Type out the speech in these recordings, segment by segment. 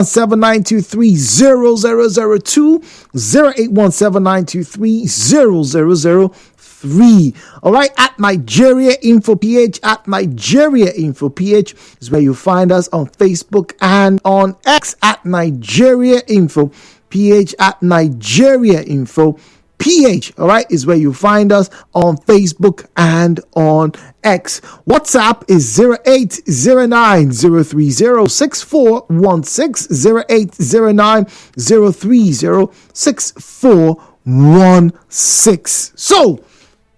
08179230002, 08179230003. All right, at Nigeria Info PH, at Nigeria Info PH is where you find us on Facebook and on X, at Nigeria Info PH, at Nigeria Info PH, all right, is where you find us on Facebook and on X. WhatsApp is 0809-030-6416, 0809-030-6416. So,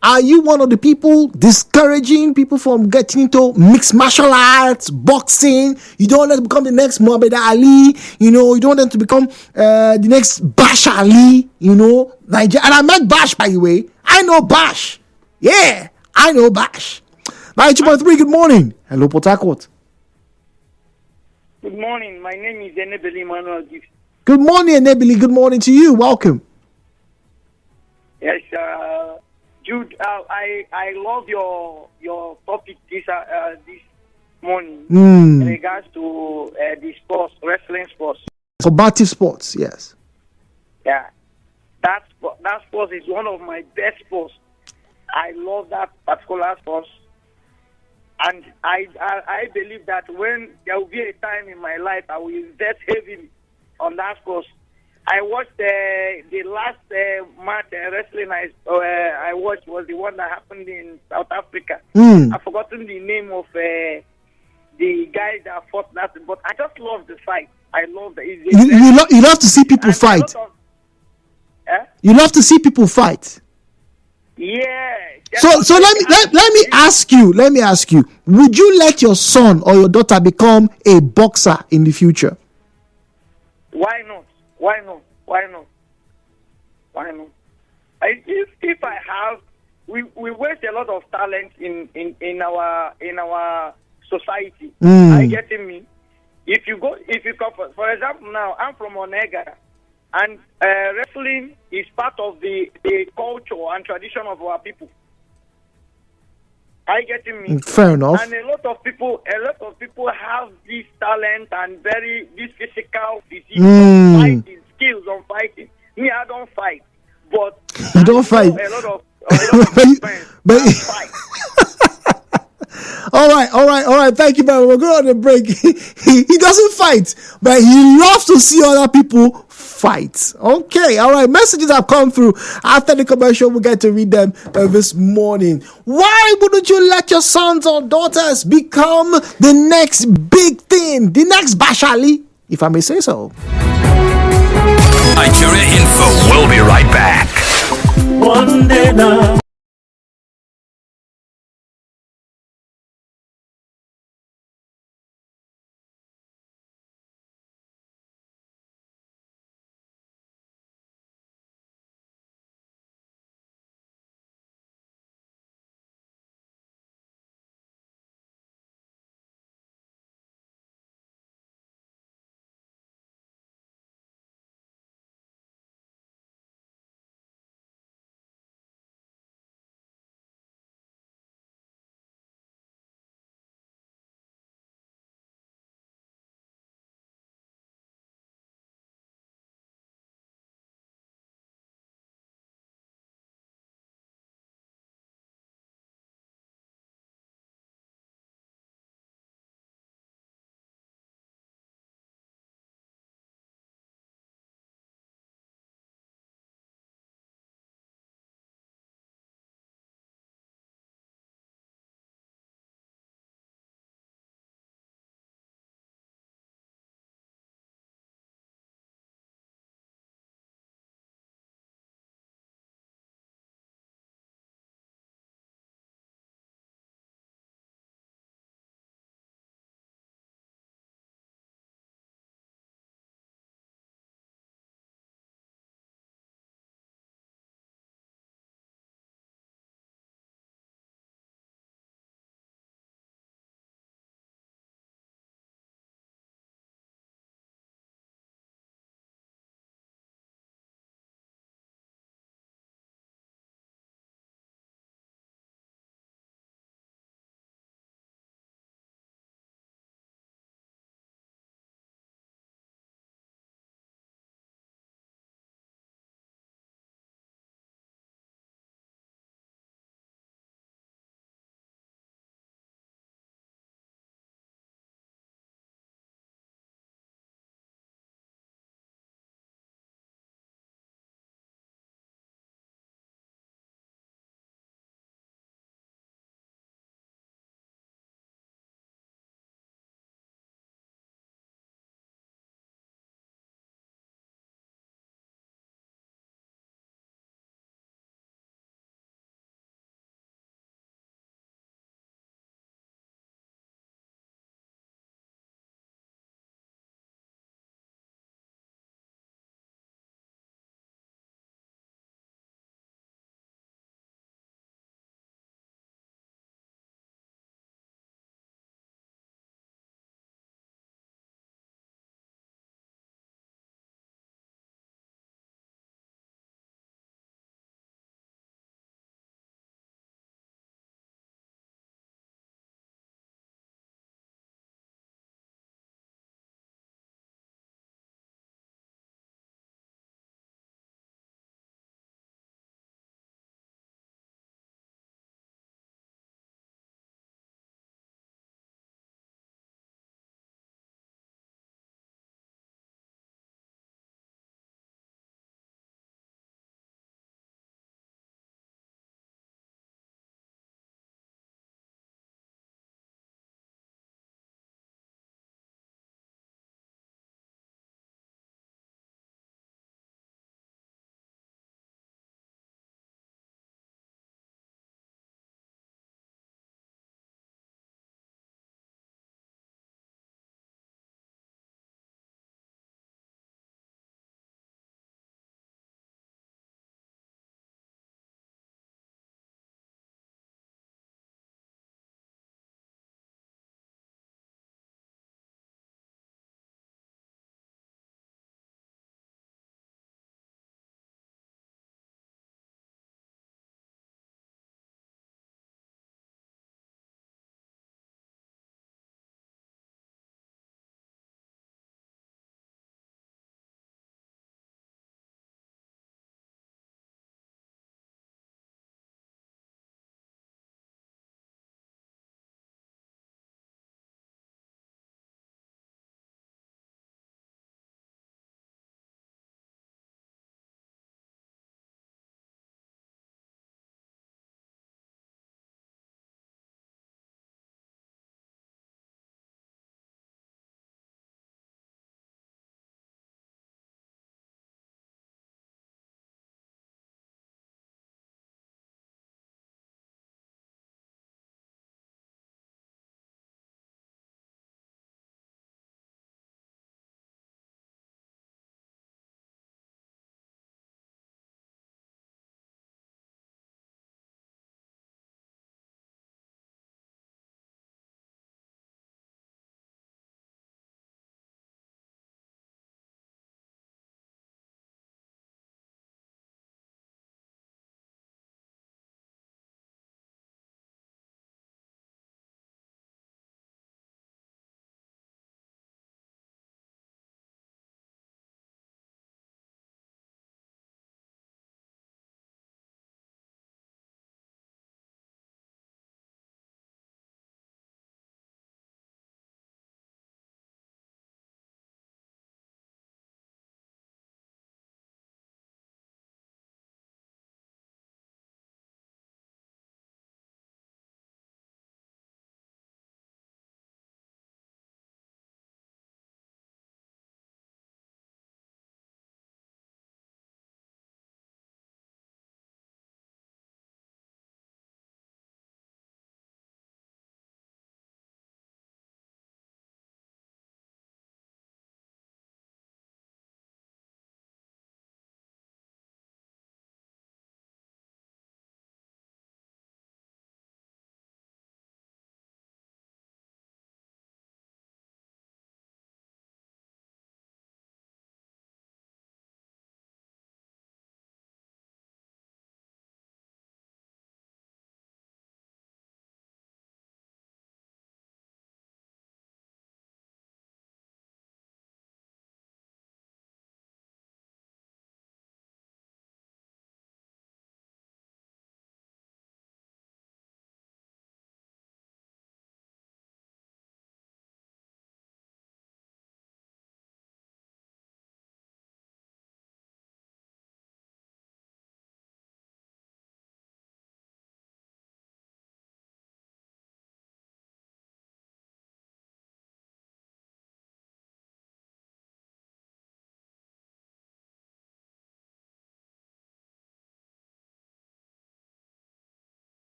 are you one of the people discouraging people from getting into mixed martial arts, boxing? You don't want them to become the next Muhammad Ali, you don't want them to become the next Bash Ali, Nigeria. And I met Bash, by the way. I know Bash. Yeah, I know Bash. 92.3, good morning. Hello, Port Harcourt. Good morning. My name is Enebeli Manuel. Good morning, Enebeli. Good morning to you. Welcome. Yes, Jude, I love your topic this morning in regards to the sports, wrestling sports. Combative sports, yes. Yeah, that sport is one of my best sports. I love that particular sport, and I believe that when there will be a time in my life, I will invest heavily on that sport. I watched the last match wrestling I watched was the one that happened in South Africa. I've forgotten the name of the guys that fought that, but I just love the fight. I love the. You love to see people fight. You love to see people fight. Yeah. So let me ask you. Would you let your son or your daughter become a boxer in the future? Why not? If I have, we waste a lot of talent in our society. Are you getting me? If you come, for example, now I'm from Onega, and wrestling is part of the culture and tradition of our people. Are you getting me? Fair enough. And a lot of people have this talent and this physical physique, fighting skills on fighting. Me, I don't fight, but you don't fight. A lot of friends fight. All right. Thank you, man. We're going on a break. He doesn't fight, but he loves to see other people fight. Okay, all right. Messages have come through. After the commercial, we'll get to read them this morning. Why wouldn't you let your sons or daughters become the next big thing, the next Bash Ali, if I may say so? Nigeria Info. We'll be right back. One day now.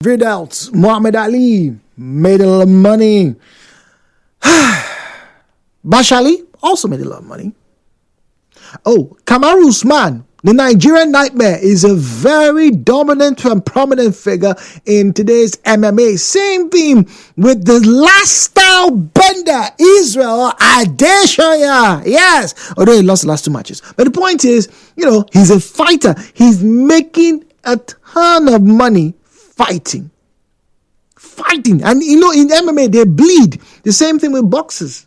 Out. Muhammad Ali made a lot of money. Bashali also made a lot of money. Oh, Kamaru Usman, the Nigerian Nightmare, is a very dominant and prominent figure in today's MMA. Same thing with the last style bender, Israel Adesanya. Yes, although he lost the last 2 matches. But the point is, he's a fighter. He's making a ton of money fighting. And in MMA, they bleed. The same thing with boxers.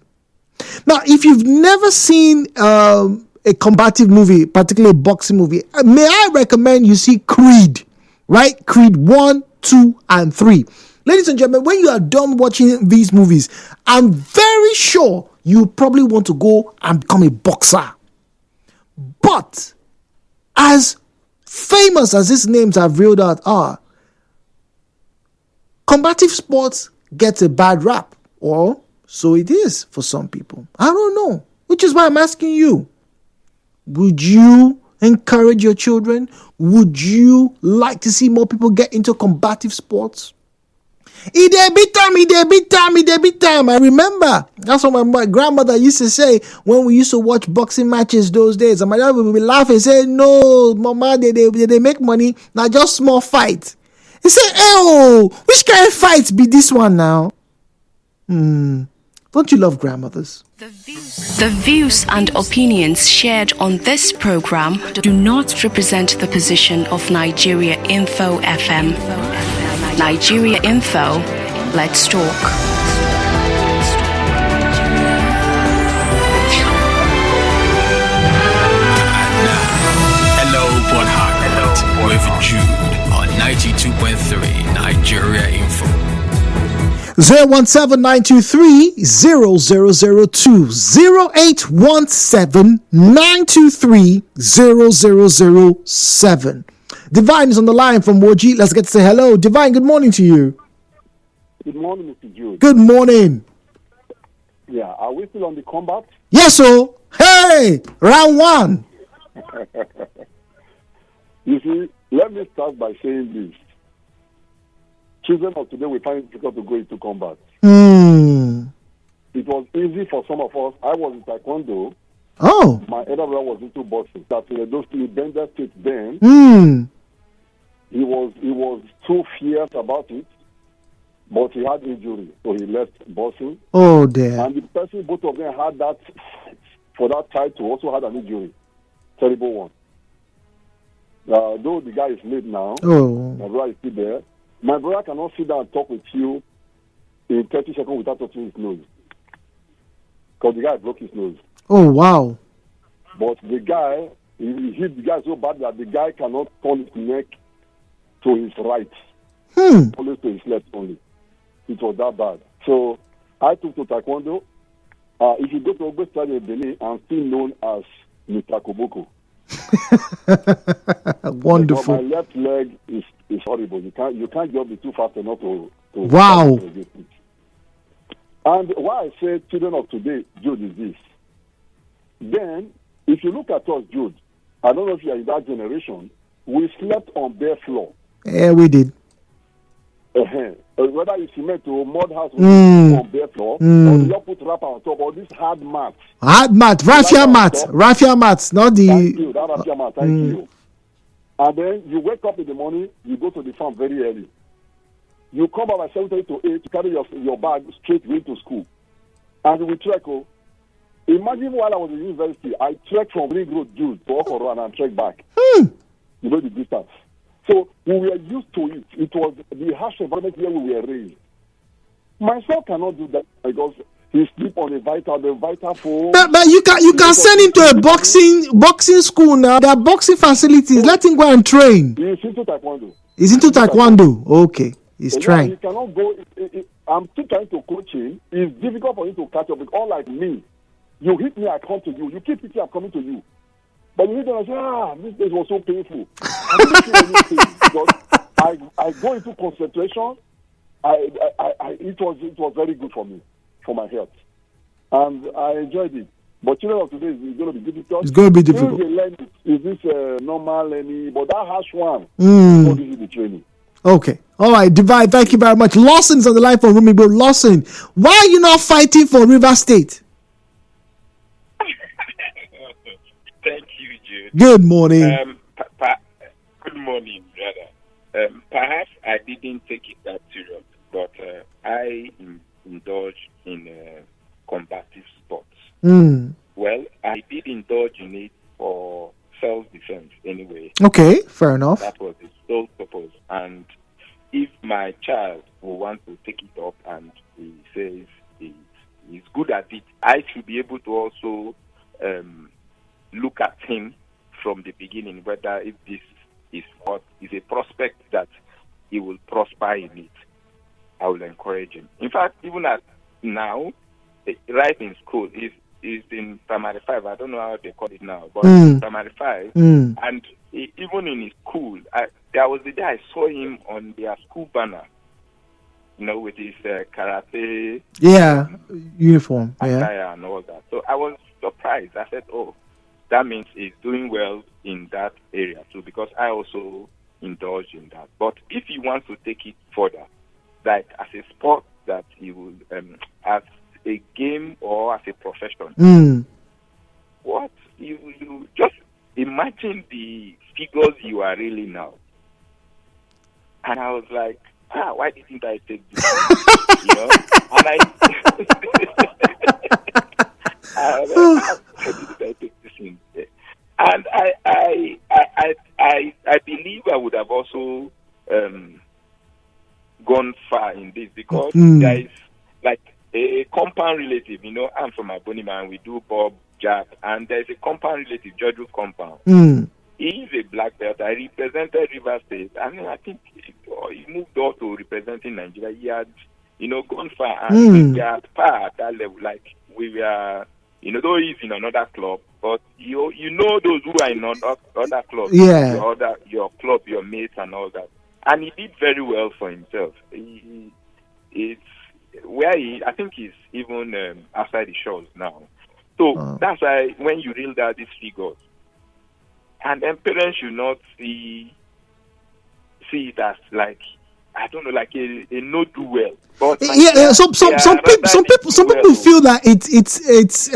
Now, if you've never seen a combative movie, particularly a boxing movie, may I recommend you see Creed, right? Creed 1, 2, and 3. Ladies and gentlemen, when you are done watching these movies, I'm very sure you probably want to go and become a boxer. But as famous as these names I've reeled out are, combative sports gets a bad rap, or so it is for some people. I don't know, which is why I'm asking you. Would you encourage your children? Would you like to see more people get into combative sports? It a bit time. I remember. That's what my grandmother used to say when we used to watch boxing matches those days. And my dad would be laughing and say, "No, mama, they make money. Now just small fight." He said, "Oh, which kind of fight be this one now?" Don't you love grandmothers? The views and opinions shared on this program do not represent the position of Nigeria Info FM. Nigeria Info, let's talk. Hello, Port Harcourt, with Jude on 92.3 Nigeria Info. 017-923-0002, 0817-923-0007. Divine is on the line from Woji. Let's get to say hello. Divine, good morning to you. Good morning, Mr. Jude. Good morning. Yeah, are we still on the combat? Yes, sir. Hey, round one. You see, let me start by saying this. Children of today, we find it difficult to go into combat. It was easy for some of us. I was in Taekwondo. Oh. My elder brother was into boxing. That those two Bender State then. He was too fierce about it, but he had injury, so he left boxing. Oh dear. And the person, both of them had that for that title, also had an injury, terrible one. Though the guy is late now, my brother is still there. My brother cannot sit down and talk with you in 30 seconds without touching his nose, because the guy broke his nose. Oh wow! But the guy, he hit the guy so bad that the guy cannot turn his neck to his right, always to his left only. It was that bad. So I took to Taekwondo. If you go to Ogbe Stadium in Benin, I'm still known as Mr. Koboko. Wonderful. But my left leg is horrible. You can't just be too fast enough to wow. And why I say children of today, Jude, is this. Then, if you look at us, Jude, I don't know if you are in that generation, we slept on bare floor. Yeah, we did. Whether you cement or mud house on bare floor, or you put wrapper on top, or this hard mat. Hard mat, raffia mat, not the... Thank you, that raffia mat, thank you. And then you wake up in the morning, you go to the farm very early. You come back by 7:30 to 8 to carry your bag straight way to school. And we trek. Imagine while I was in university, I trekked from Ring Road, Jude, to Okoro and trek back. You know the distance. So we were used to it. It was the harsh environment where we were raised. My son cannot do that because he sleep on the vital phone. But you can send him to a boxing school now. There are boxing facilities. Let him go and train. He's into Taekwondo. He's into Taekwondo. Okay. He's trying. He cannot go. I'm still trying to coach him. It's difficult for him to catch up because unlike me, you hit me, I come to you. You keep hitting, I'm coming to you. But you hit me and say, this place was so painful. I didn't feel anything because I go into concentration. It was very good for me, for my health. And I enjoyed it. But children of today is going to be difficult. It's going to be difficult. They learn it. Is this normal learning? But that harsh one, is the training. Okay. All right, Divine, thank you very much. Lawson's on the line for Rumigbo. Lawson, why are you not fighting for River State? Thank you, Jude. Good morning. Good morning, brother. Perhaps I didn't take it that serious, but I indulged in combative sports. Well, I did indulge in it for self-defense anyway. Okay, fair enough. That was its sole purpose. And if my child will want to take it up and he says he's good at it, I should be able to also look at him from the beginning, whether if this is a prospect that he will prosper in it. I will encourage him. In fact, even at now, right in school, he's in primary 5. I don't know how they call it now, but primary 5. And even in his school, there was the day I saw him on their school banner, with his karate uniform, attire and all that. So I was surprised. I said, "Oh, that means he's doing well in that area too," because I also indulge in that. But if he wants to take it further, like as a sport that he will, as a game or as a profession, what you just imagine the figures you are really now. And I was like, why didn't I take this? And I didn't I take this in? And I believe I would have also gone far in this, because there is like a compound relative. I'm from Abonima and we do Bob Jack, and there's a compound relative, Jojo Compound. He is a black belt. I represented River State. I think he moved on to representing Nigeria. He had, gone far, and we are at par at that level. Like we were, though he's in another club, but you know those who are in other clubs, your club, your mates, and all that. And he did very well for himself. I think he's even outside the shores now. So that's why when you read out these figures, and then parents should not see it as like, I don't know, like a no do well. But some people feel that it's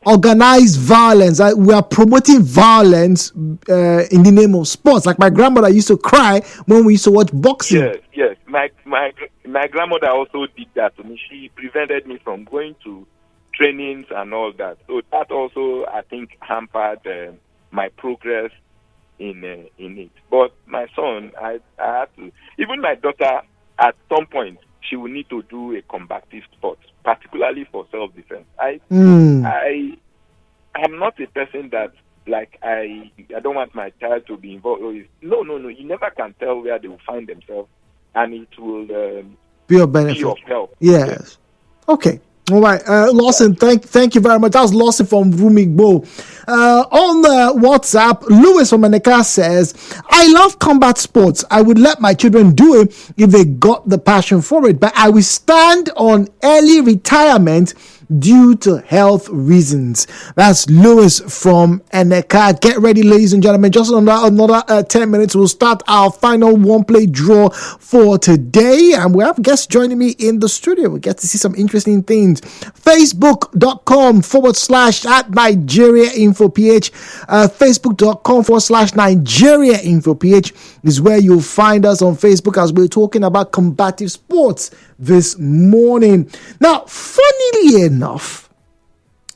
organized violence. We are promoting violence in the name of sports. Like my grandmother used to cry when we used to watch boxing. Yes. My grandmother also did that to me. She prevented me from going to trainings and all that. So that also, I think, hampered my progress in it. But my son, I had to. Even my daughter, at some point, she will need to do a combative sport, particularly for self-defense. I'm not a person that, like, I don't want my child to be involved. No. You never can tell where they will find themselves, and it will be of benefit. Be of help. Yes. Okay. All right, Lawson, thank you very much. That was Lawson from Rumigbo. On WhatsApp, Lewis from Aneka says, I love combat sports. I would let my children do it if they got the passion for it, but I will stand on early retirement due to health reasons. That's Lewis from Aneka. Get ready, ladies and gentlemen. Just another 10 minutes, we'll start our final one-play draw for today. And we have guests joining me in the studio. We get to see some interesting things. Facebook.com/@NigeriaInfoPH. Facebook.com/NigeriaInfoPH is where you'll find us on Facebook as we're talking about combative sports this morning. Now, funnily enough,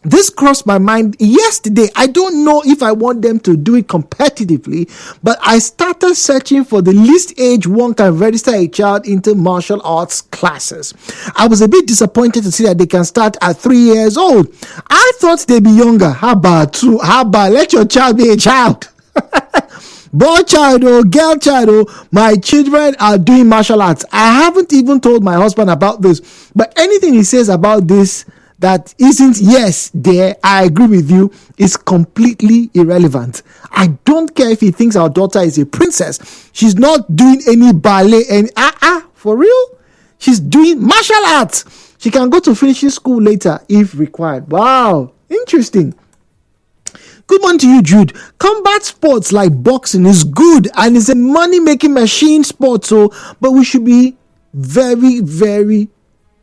this crossed my mind yesterday. I don't know if I want them to do it competitively, but I started searching for the least age one can register a child into martial arts classes. I was a bit disappointed to see that they can start at 3 years old. I thought they'd be younger. How about let your child be a child? Boy child or girl child, my children are doing martial arts. I haven't even told my husband about this, but anything he says about this that isn't yes there, I agree with you, is completely irrelevant. I don't care if he thinks our daughter is a princess. She's not doing any ballet and for real? She's doing martial arts. She can go to finishing school later if required. Wow, interesting. Good morning to you, Jude. Combat sports like boxing is good and it's a money-making machine sport, but we should be very, very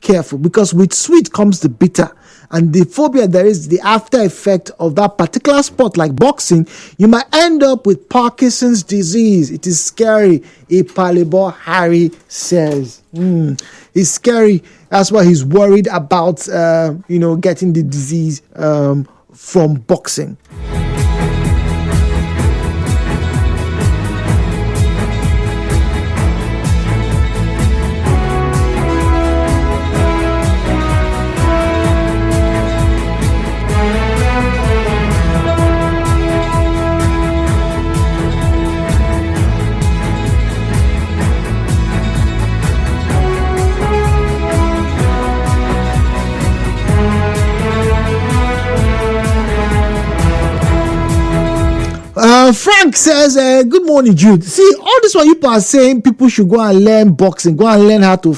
careful because with sweet comes the bitter. And the phobia there is the after effect of that particular sport like boxing, you might end up with Parkinson's disease. It is scary, Ipalibo Harry says. It's scary. That's why he's worried about, getting the disease from boxing. Frank says, good morning, Jude. See, all this one people are saying people should go and learn boxing, go and learn how to